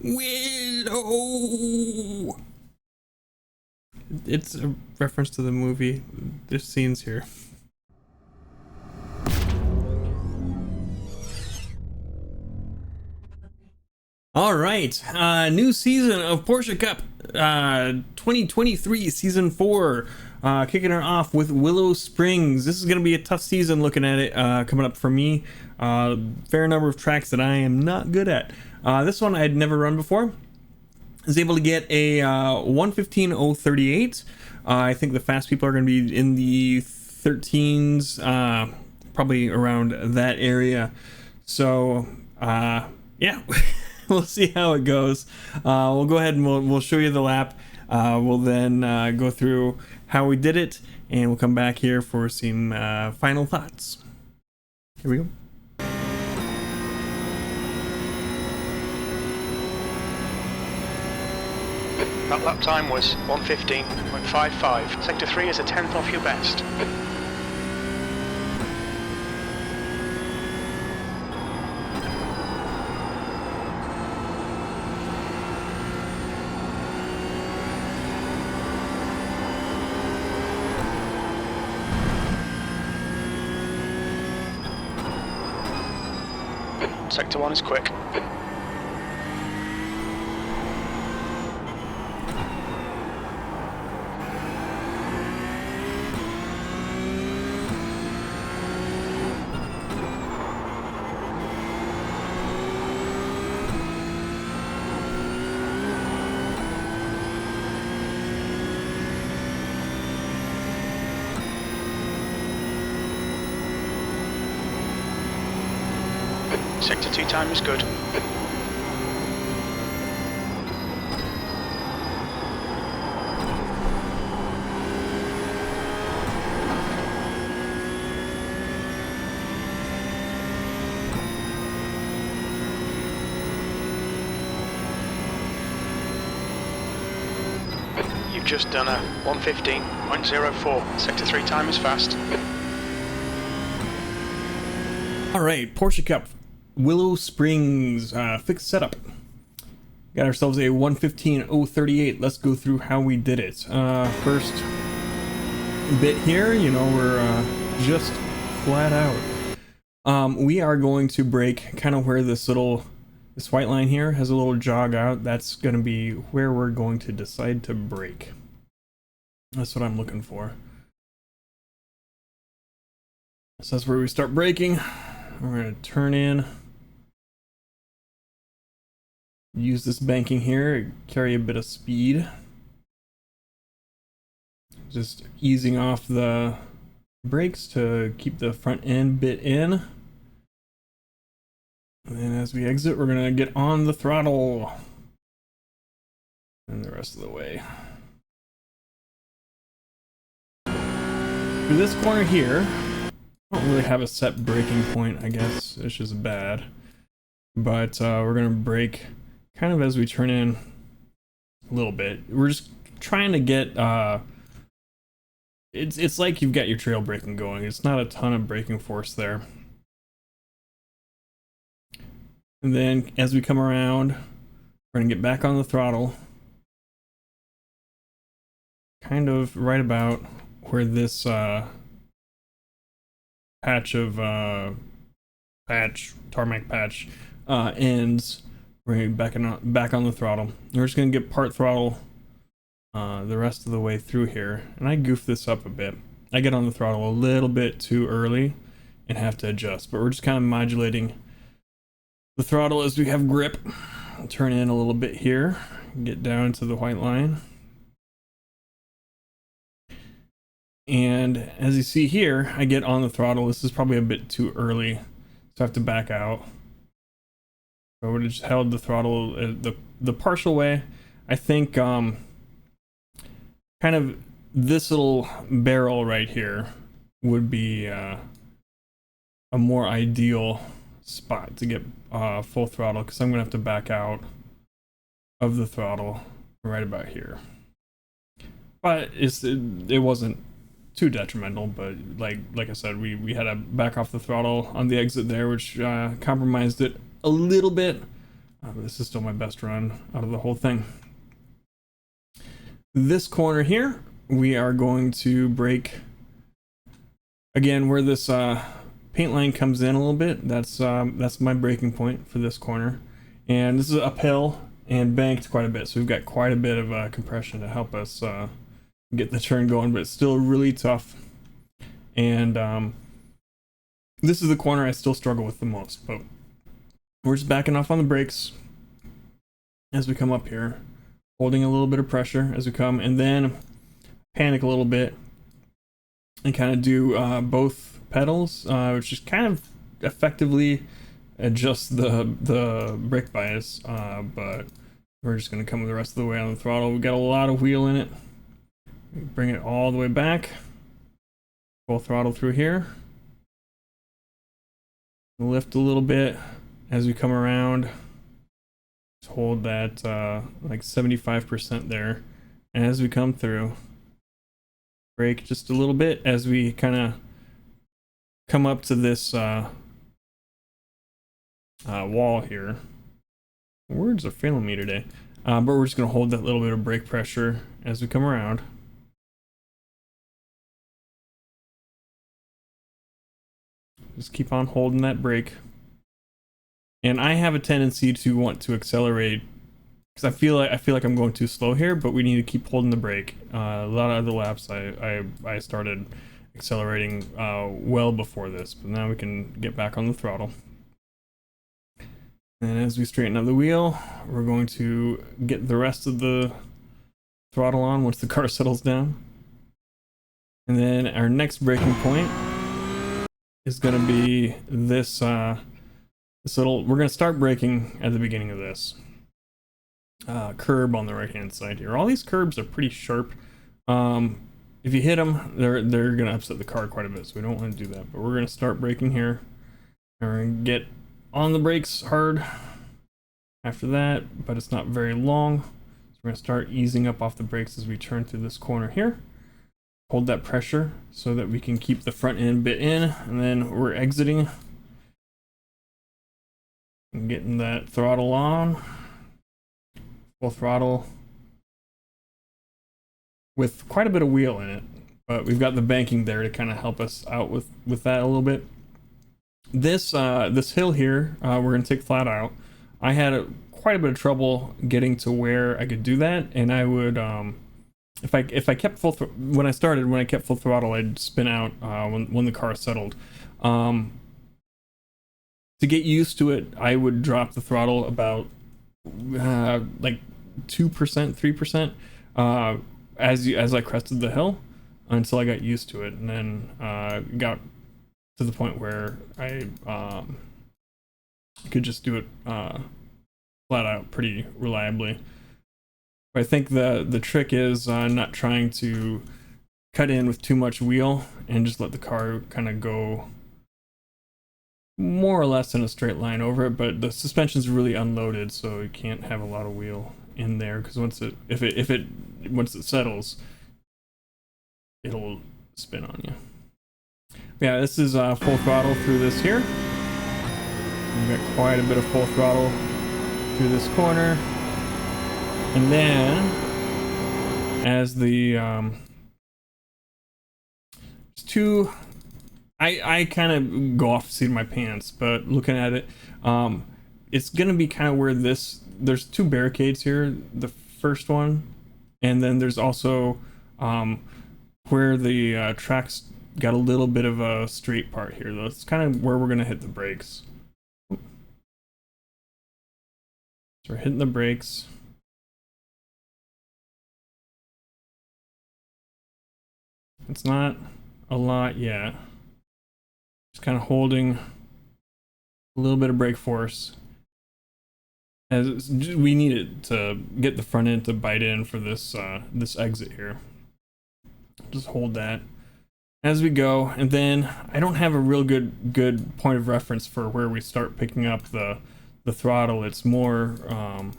Willow. It's a reference to the movie. There's scenes here. All right, new season of Porsche Cup, 2023 season 4, kicking her off with Willow Springs. This is going to be a tough season looking at it, coming up for me. Fair number of tracks that I am not good at. This one I had never run before. I was able to get a 1:15.038. I think the fast people are going to be in the 13s, probably around that area. So, yeah. We'll see how it goes. We'll go ahead and we'll show you the lap. We'll then go through how we did it, and we'll come back here for some final thoughts. Here we go. That lap time was 1:15.55. Sector 3 is a tenth off your best. Sector 1 is quick. Sector 2 time is good. You've just done a 1:15.04. Sector 3 time is fast. All right, Porsche Cup. Willow Springs, fixed setup. Got ourselves a 1:15.038. Let's go through how we did it. First bit here, we're just flat out. We are going to break kind of where this white line here has a little jog out. That's going to be where we're going to decide to break. That's what I'm looking for. So that's where we start braking. We're going to turn in. Use this banking here, carry a bit of speed. Just easing off the brakes to keep the front end bit in. And then as we exit, we're gonna get on the throttle. And the rest of the way. Through this corner here, I don't really have a set braking point, I guess. It's just bad. But we're gonna brake kind of as we turn in a little bit. We're just trying to get it's like you've got your trail braking going. It's not a ton of braking force there. And then as we come around, we're gonna get back on the throttle, kind of right about where this tarmac patch ends. We're back on the throttle. We're just gonna get part throttle the rest of the way through here, and I goof this up a bit. I get on the throttle a little bit too early and have to adjust, but we're just kind of modulating the throttle as we have grip. I'll turn in a little bit here, get down to the white line, and as you see here, I get on the throttle. This is probably a bit too early, so I have to back out. I would have just held the throttle the partial way. I think kind of this little barrel right here would be a more ideal spot to get full throttle, because I'm gonna have to back out of the throttle right about here. But it wasn't too detrimental, but like I said, we had to back off the throttle on the exit there, which compromised it a little bit, But this is still my best run out of the whole thing. This corner here, we are going to brake again where this paint line comes in a little bit. That's my braking point for this corner, and this is uphill and banked quite a bit, so we've got quite a bit of compression to help us get the turn going, but it's still really tough. And this is the corner I still struggle with the most, but we're just backing off on the brakes as we come up here, holding a little bit of pressure as we come, and then panic a little bit and kind of do both pedals, which just kind of effectively adjust the brake bias, but we're just going to come the rest of the way on the throttle. We've got a lot of wheel in it. Bring it all the way back, full throttle through here, lift a little bit as we come around. Just hold that like 75% there, and as we come through, brake just a little bit as we kind of come up to this wall here. Words are failing me today, but we're just going to hold that little bit of brake pressure as we come around. Just keep on holding that brake. And I have a tendency to want to accelerate because I feel like I'm going too slow here, but we need to keep holding the brake. A lot of other laps I started accelerating well before this, but now we can get back on the throttle. And as we straighten up the wheel, we're going to get the rest of the throttle on once the car settles down. And then our next braking point is going to be this we're going to start braking at the beginning of this curb on the right hand side here. All these curbs are pretty sharp. If you hit them, they're going to upset the car quite a bit, so we don't want to do that. But we're going to start braking here, and we're going to get on the brakes hard after that, but it's not very long. So we're going to start easing up off the brakes as we turn through this corner here. Hold that pressure so that we can keep the front end bit in, and then we're exiting and getting that throttle on, full throttle with quite a bit of wheel in it, but we've got the banking there to kind of help us out with that a little bit. This hill here, we're going to take flat out. I had quite a bit of trouble getting to where I could do that, and I would if I kept when I kept full throttle, I'd spin out when the car settled. To get used to it, I would drop the throttle about like 2%, 3% as I crested the hill until I got used to it, and then got to the point where I could just do it flat out pretty reliably. But I think the trick is not trying to cut in with too much wheel and just let the car kind of go more or less in a straight line over it, but the suspension's really unloaded, so you can't have a lot of wheel in there, because once it settles, it'll spin on you. Yeah, this is full throttle through this here. We've got quite a bit of full throttle through this corner, and then as the I kind of go off the seat of my pants, but looking at it, it's gonna be kind of where there's two barricades here. The first one, and then there's also where the track's got a little bit of a straight part here. That's kind of where we're gonna hit the brakes. So we're hitting the brakes. It's not a lot yet. Just kind of holding a little bit of brake force, as we need it to get the front end to bite in for this this exit here. Just hold that as we go, and then I don't have a real good point of reference for where we start picking up the throttle. It's more a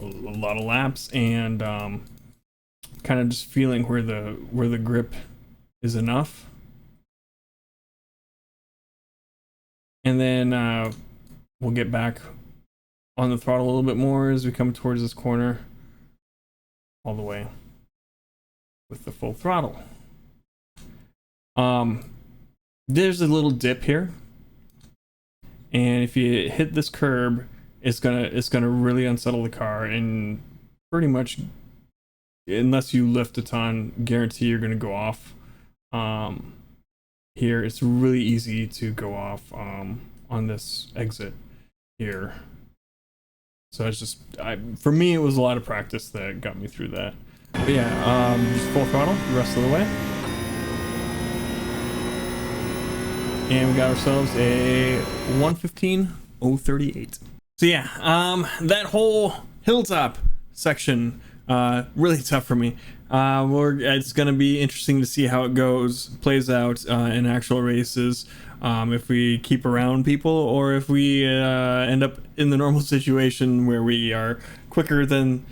lot of laps and kind of just feeling where the grip is enough. And then we'll get back on the throttle a little bit more as we come towards this corner, all the way with the full throttle. There's a little dip here, and if you hit this curb, it's gonna really unsettle the car, and pretty much, unless you lift a ton, guarantee you're gonna go off. Here it's really easy to go off on this exit here. So it's just, for me, it was a lot of practice that got me through that. But yeah, just full throttle the rest of the way. And we got ourselves a 1:15:038. So yeah, that whole hilltop section, really tough for me. It's going to be interesting to see how it plays out in actual races. If we keep around people, or if we end up in the normal situation where we are quicker than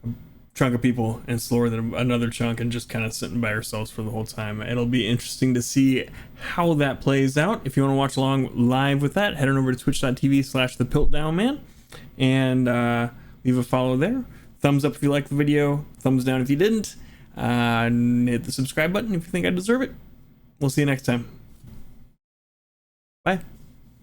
a chunk of people and slower than another chunk and just kind of sitting by ourselves for the whole time. It'll be interesting to see how that plays out. If you want to watch along live with that, head on over to twitch.tv/thepiltdownman and leave a follow there. Thumbs up if you liked the video, thumbs down if you didn't, and hit the subscribe button if you think I deserve it. We'll see you next time. Bye.